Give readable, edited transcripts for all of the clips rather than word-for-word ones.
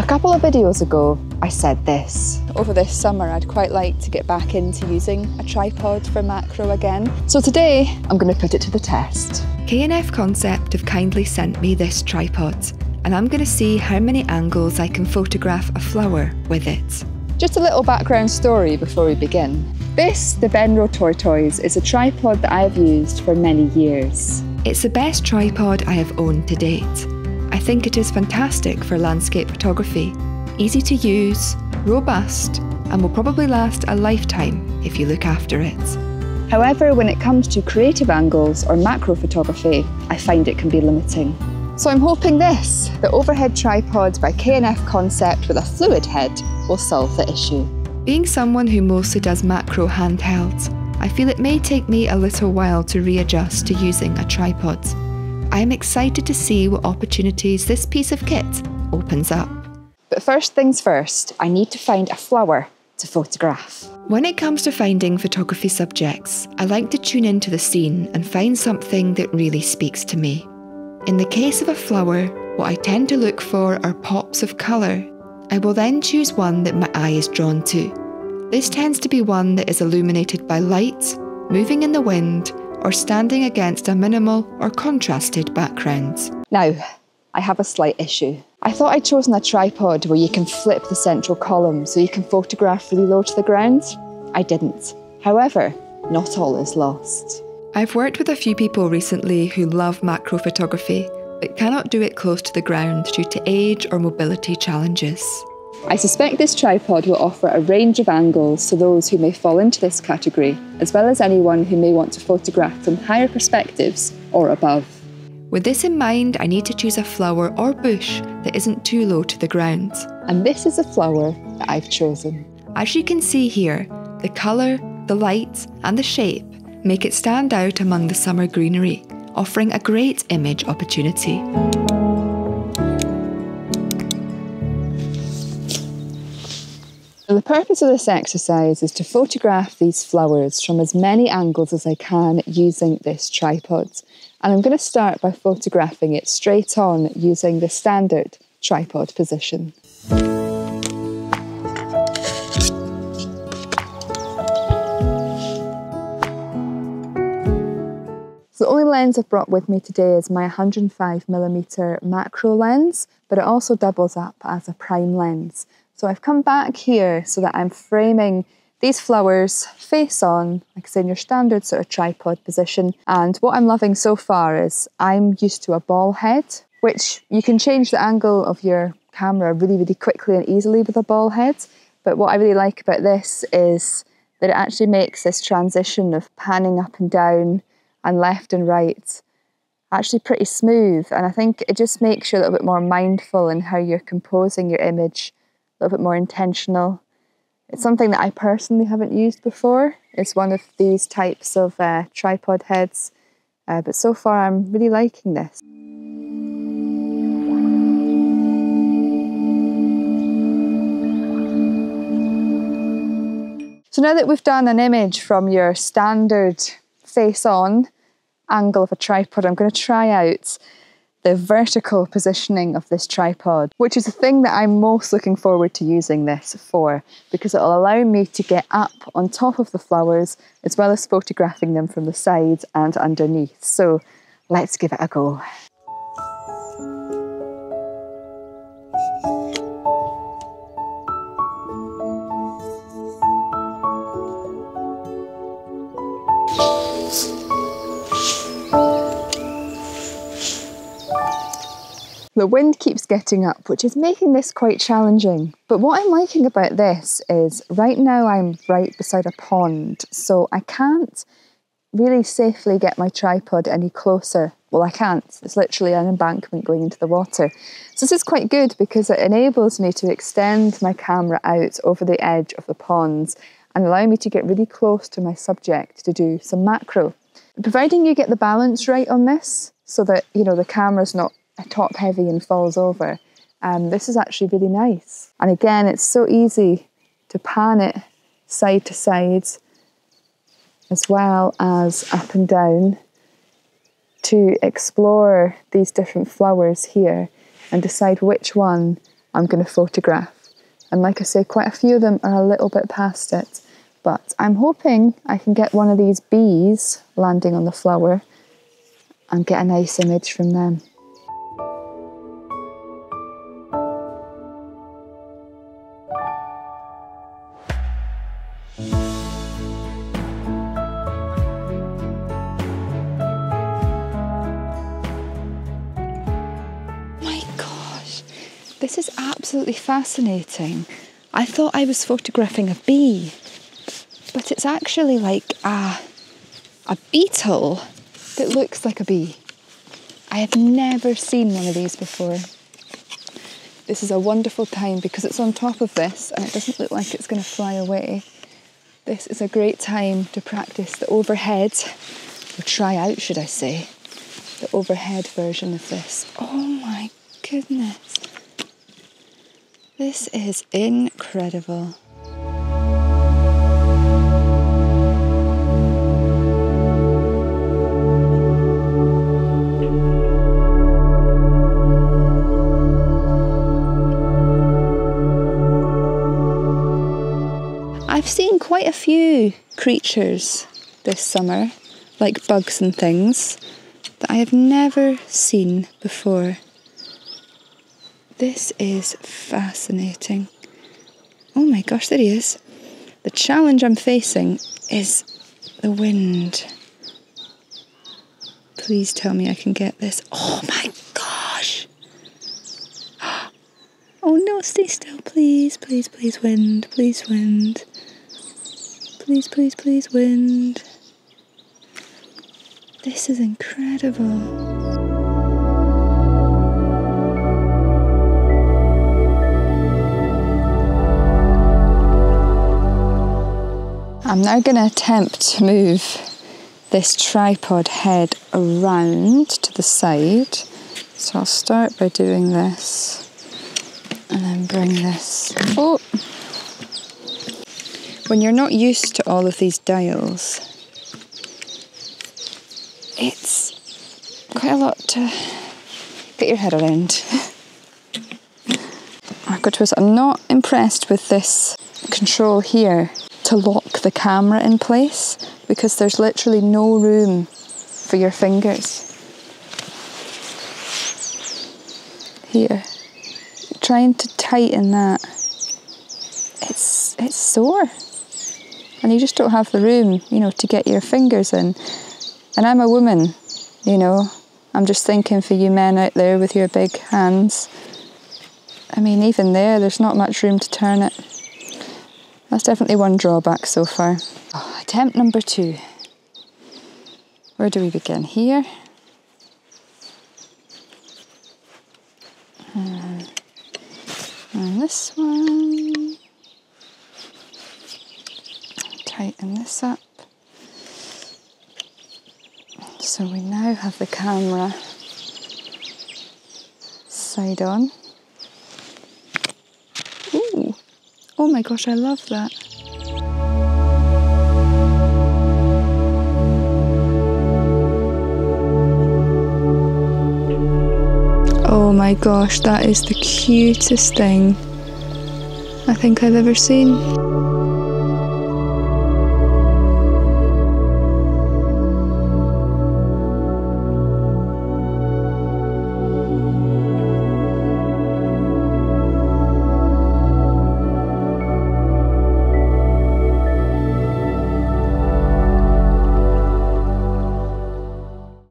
couple of videos ago, I said this. Over this summer, I'd quite like to get back into using a tripod for macro again. So today, I'm going to put it to the test. K&F CONCEPT have kindly sent me this tripod, and I'm going to see how many angles I can photograph a flower with it. Just a little background story before we begin. This, the Benro Tortoise, is a tripod that I have used for many years. It's the best tripod I have owned to date. I think it is fantastic for landscape photography, easy to use, robust, and will probably last a lifetime if you look after it. However, when it comes to creative angles or macro photography, I find it can be limiting. So I'm hoping this, the overhead tripod by K&F CONCEPT with a fluid head, will solve the issue. Being someone who mostly does macro handhelds, I feel it may take me a little while to readjust to using a tripod. I am excited to see what opportunities this piece of kit opens up. But first things first, I need to find a flower to photograph. When it comes to finding photography subjects, I like to tune into the scene and find something that really speaks to me. In the case of a flower, what I tend to look for are pops of colour. I will then choose one that my eye is drawn to. This tends to be one that is illuminated by light, moving in the wind, or standing against a minimal or contrasted background. Now, I have a slight issue. I thought I'd chosen a tripod where you can flip the central column so you can photograph really low to the ground. I didn't. However, not all is lost. I've worked with a few people recently who love macro photography, but cannot do it close to the ground due to age or mobility challenges. I suspect this tripod will offer a range of angles to those who may fall into this category, as well as anyone who may want to photograph from higher perspectives or above. With this in mind, I need to choose a flower or bush that isn't too low to the ground. And this is a flower that I've chosen. As you can see here, the colour, the light and the shape make it stand out among the summer greenery, offering a great image opportunity. The purpose of this exercise is to photograph these flowers from as many angles as I can using this tripod. And I'm going to start by photographing it straight on using the standard tripod position. So the only lens I've brought with me today is my 105mm macro lens, but it also doubles up as a prime lens. So I've come back here so that I'm framing these flowers face on, like I say, in your standard sort of tripod position. And what I'm loving so far is I'm used to a ball head, which you can change the angle of your camera really, really quickly and easily with a ball head. But what I really like about this is that it actually makes this transition of panning up and down and left and right actually pretty smooth. And I think it just makes you a little bit more mindful in how you're composing your image, a little bit more intentional. It's something that I personally haven't used before. It's one of these types of tripod heads, but so far I'm really liking this. So now that we've done an image from your standard face-on angle of a tripod, I'm going to try out the vertical positioning of this tripod, which is the thing that I'm most looking forward to using this for, because it'll allow me to get up on top of the flowers as well as photographing them from the sides and underneath. So let's give it a go. The wind keeps getting up, which is making this quite challenging. But what I'm liking about this is right now I'm right beside a pond, so I can't really safely get my tripod any closer. Well, I can't. It's literally an embankment going into the water. So this is quite good because it enables me to extend my camera out over the edge of the ponds and allow me to get really close to my subject to do some macro. Providing you get the balance right on this so that, you know, the camera's not top heavy and falls over. This is actually really nice. And again, it's so easy to pan it side to side as well as up and down to explore these different flowers here and decide which one I'm going to photograph. And like I say, quite a few of them are a little bit past it. But I'm hoping I can get one of these bees landing on the flower and get a nice image from them. My gosh, this is absolutely fascinating. I thought I was photographing a bee, but it's actually like a beetle that looks like a bee. I have never seen one of these before. This is a wonderful time because it's on top of this and it doesn't look like it's going to fly away. This is a great time to practice the overhead, or try out, should I say, the overhead version of this. Oh my goodness. This is incredible. I've seen quite a few creatures this summer, like bugs and things, that I have never seen before. This is fascinating. Oh my gosh, there he is. The challenge I'm facing is the wind. Please tell me I can get this. Oh my gosh. Oh no, stay still, please, please, please, wind, please, wind. Please, please, please, wind. This is incredible. I'm now going to attempt to move this tripod head around to the side. So I'll start by doing this and then bring this up. When you're not used to all of these dials, it's quite a lot to get your head around. I've got to say, I'm not impressed with this control here to lock the camera in place because there's literally no room for your fingers. Here, trying to tighten that, it's sore. And you just don't have the room, you know, to get your fingers in. And I'm a woman, you know. I'm just thinking for you men out there with your big hands. I mean, even there's not much room to turn it. That's definitely one drawback so far. Oh, attempt number 2. Where do we begin? Here. And this one. Tighten this up. So we now have the camera side on. Ooh, oh my gosh, I love that. Oh my gosh, that is the cutest thing I think I've ever seen.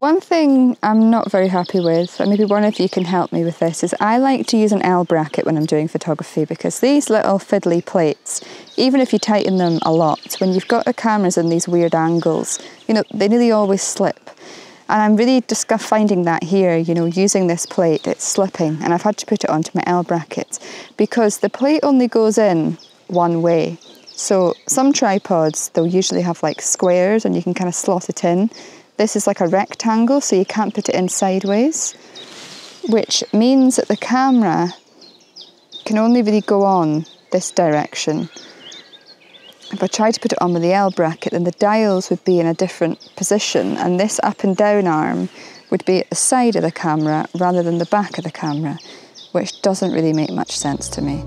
One thing I'm not very happy with, and maybe one of you can help me with this, is I like to use an L bracket when I'm doing photography because these little fiddly plates, even if you tighten them a lot, when you've got the cameras in these weird angles, you know, they nearly always slip. And I'm really finding that here, you know, using this plate, it's slipping, and I've had to put it onto my L bracket because the plate only goes in one way. So some tripods, they'll usually have like squares and you can kind of slot it in. This is like a rectangle, so you can't put it in sideways, which means that the camera can only really go on this direction. If I try to put it on with the L bracket, then the dials would be in a different position, and this up and down arm would be at the side of the camera rather than the back of the camera. which doesn't really make much sense to me.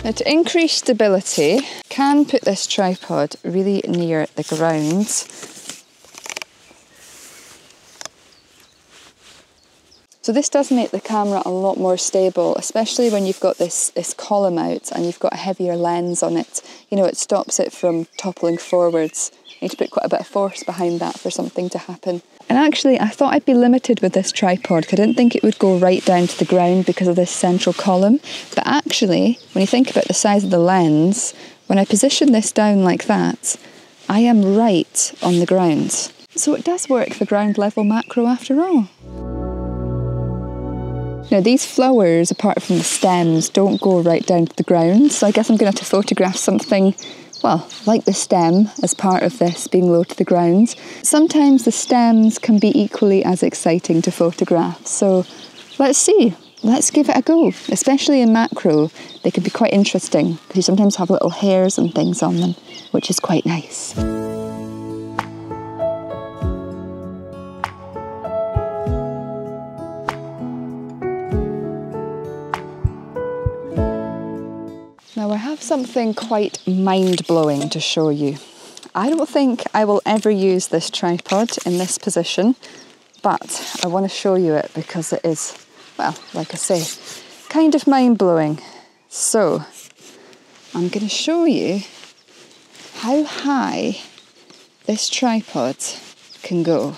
Now, to increase stability, I can put this tripod really near the ground. So this does make the camera a lot more stable, especially when you've got this column out and you've got a heavier lens on it. You know, it stops it from toppling forwards. You need to put quite a bit of force behind that for something to happen. And actually, I thought I'd be limited with this tripod because I didn't think it would go right down to the ground because of this central column. But actually, when you think about the size of the lens, when I position this down like that, I am right on the ground. So it does work for ground level macro after all. Now these flowers, apart from the stems, don't go right down to the ground, so I guess I'm going to have to photograph something, well, like the stem as part of this being low to the ground. Sometimes the stems can be equally as exciting to photograph, so let's see. Let's give it a go, especially in macro. They can be quite interesting because you sometimes have little hairs and things on them, which is quite nice. Now I have something quite mind-blowing to show you. I don't think I will ever use this tripod in this position, but I want to show you it because it is, well, like I say, kind of mind-blowing. So I'm going to show you how high this tripod can go.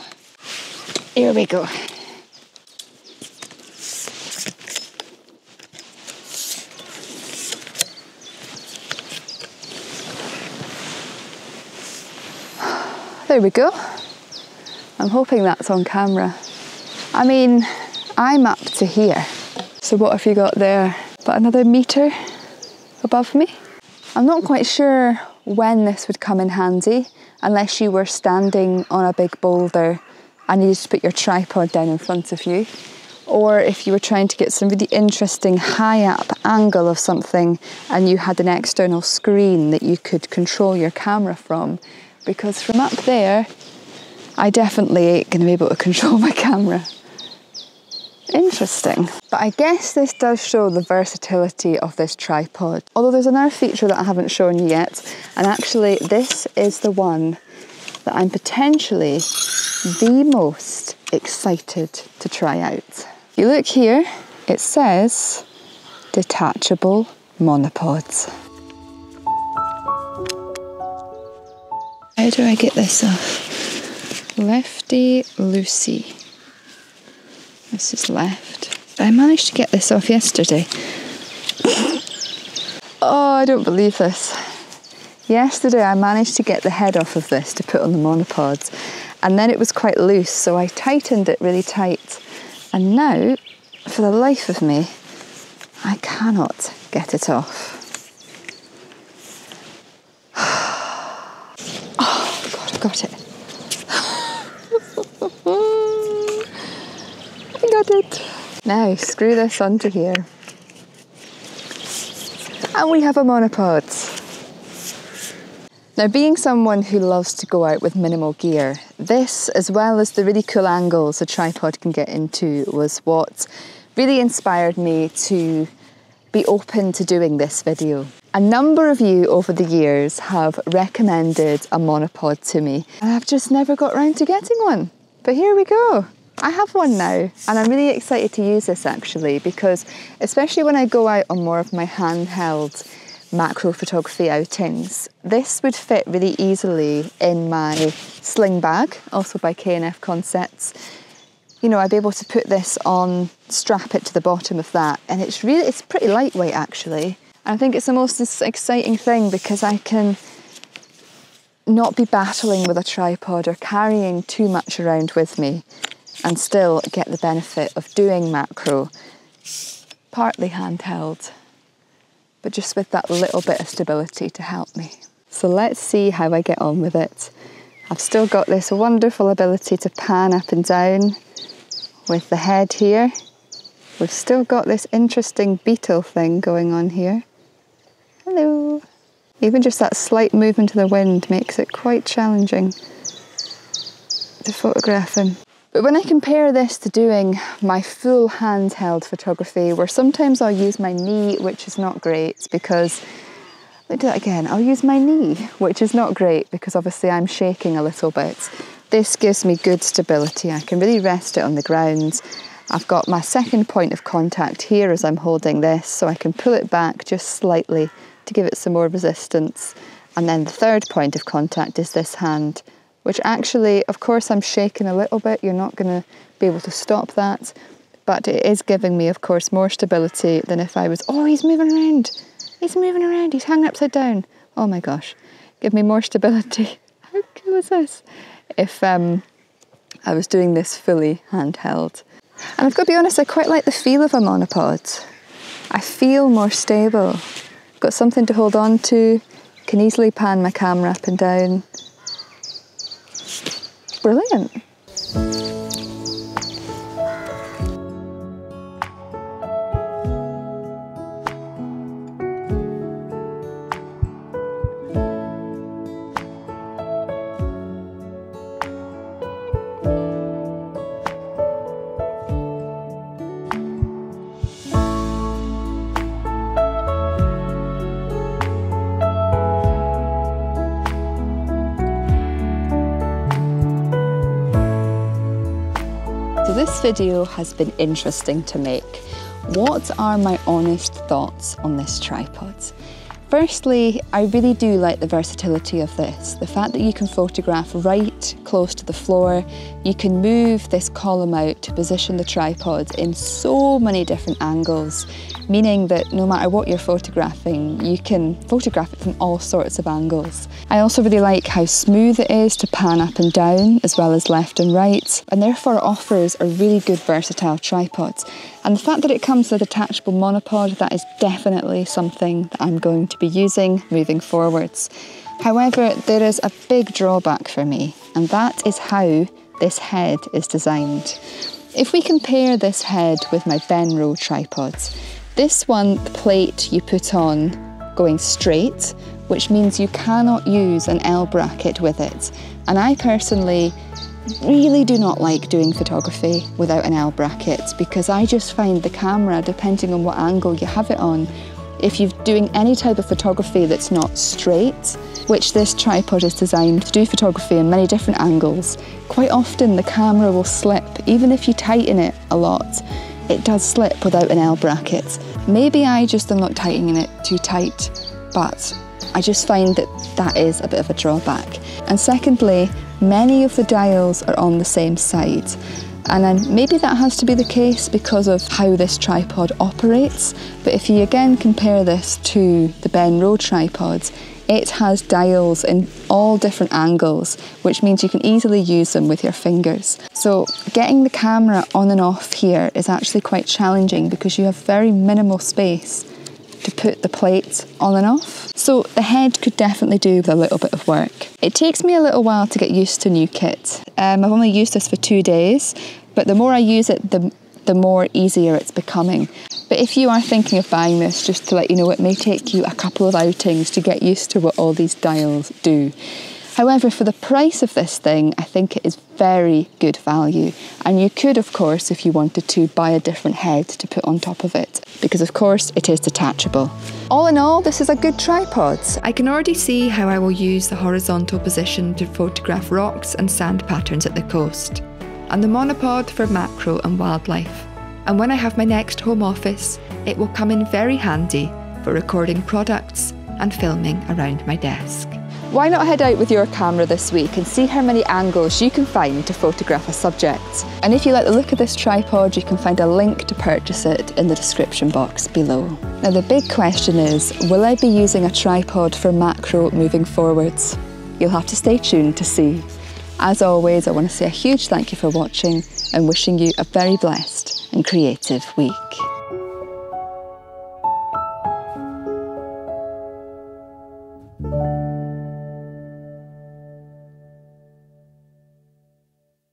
Here we go. There we go. I'm hoping that's on camera. I mean, I'm up to here. So what have you got there? About another metre above me? I'm not quite sure when this would come in handy, unless you were standing on a big boulder and you just put your tripod down in front of you, or if you were trying to get some really interesting high up angle of something and you had an external screen that you could control your camera from. Because from up there, I definitely ain't going to be able to control my camera. Interesting. But I guess this does show the versatility of this tripod. Although there's another feature that I haven't shown you yet, and actually this is the one that I'm potentially the most excited to try out. You look here, it says detachable monopods. How do I get this off? Lefty loosey. This is left. I managed to get this off yesterday. Oh, I don't believe this. Yesterday I managed to get the head off of this to put on the monopods, and then it was quite loose, so I tightened it really tight. And now, for the life of me, I cannot get it off. Got it. I got it. Now screw this onto here. And we have a monopod. Now, being someone who loves to go out with minimal gear, this, as well as the really cool angles a tripod can get into, was what really inspired me to be open to doing this video. A number of you over the years have recommended a monopod to me, and I've just never got round to getting one. But here we go. I have one now, and I'm really excited to use this actually, because especially when I go out on more of my handheld macro photography outings, this would fit really easily in my sling bag, also by K&F CONCEPT. You know, I'd be able to put this on, strap it to the bottom of that, and it's pretty lightweight actually. And I think it's the most exciting thing because I can not be battling with a tripod or carrying too much around with me and still get the benefit of doing macro, partly handheld, but just with that little bit of stability to help me. So let's see how I get on with it. I've still got this wonderful ability to pan up and down with the head here. We've still got this interesting beetle thing going on here. Hello. Even just that slight movement of the wind makes it quite challenging to photograph in. But when I compare this to doing my full handheld photography, where sometimes I'll use my knee, which is not great because, let me do that again, I'll use my knee, which is not great because obviously I'm shaking a little bit. This gives me good stability. I can really rest it on the ground. I've got my second point of contact here as I'm holding this, so I can pull it back just slightly to give it some more resistance. And then the third point of contact is this hand, which actually, of course, I'm shaking a little bit. You're not going to be able to stop that, but it is giving me, of course, more stability than if I was, oh, he's moving around. He's moving around. He's hanging upside down. Oh my gosh. Give me more stability. How cool is this? If I was doing this fully handheld. And I've got to be honest, I quite like the feel of a monopod. I feel more stable. Got something to hold on to. Can easily pan my camera up and down. Brilliant. So this video has been interesting to make. What are my honest thoughts on this tripod? Firstly, I really do like the versatility of this. The fact that you can photograph right close to the floor, you can move this column out to position the tripod in so many different angles, meaning that no matter what you're photographing, you can photograph it from all sorts of angles. I also really like how smooth it is to pan up and down, as well as left and right, and therefore offers a really good versatile tripod. And the fact that it comes with a detachable monopod, that is definitely something that I'm going to be using moving forwards. However, there is a big drawback for me, and that is how this head is designed. If we compare this head with my Benro tripods, this one, the plate you put on going straight, which means you cannot use an L bracket with it. And I personally really do not like doing photography without an L bracket, because I just find the camera, depending on what angle you have it on, if you're doing any type of photography that's not straight, which this tripod is designed to do photography in many different angles, quite often the camera will slip. Even if you tighten it a lot, it does slip without an L bracket. Maybe I just am not tightening it too tight, but I just find that that is a bit of a drawback. And secondly, many of the dials are on the same side. And then maybe that has to be the case because of how this tripod operates. But if you again compare this to the Benro tripods, it has dials in all different angles, which means you can easily use them with your fingers. So getting the camera on and off here is actually quite challenging because you have very minimal space to put the plate on and off. So the head could definitely do with a little bit of work. It takes me a little while to get used to new kit. I've only used this for 2 days, but the more I use it, the more easier it's becoming. But if you are thinking of buying this, just to let you know, it may take you a couple of outings to get used to what all these dials do. However, for the price of this thing, I think it is very good value. And you could, of course, if you wanted to, buy a different head to put on top of it, because of course it is detachable. All in all, this is a good tripod. I can already see how I will use the horizontal position to photograph rocks and sand patterns at the coast, and the monopod for macro and wildlife. And when I have my next home office, it will come in very handy for recording products and filming around my desk. Why not head out with your camera this week and see how many angles you can find to photograph a subject? And if you like the look of this tripod, you can find a link to purchase it in the description box below. Now the big question is, will I be using a tripod for macro moving forwards? You'll have to stay tuned to see. As always, I want to say a huge thank you for watching and wishing you a very blessed and creative week.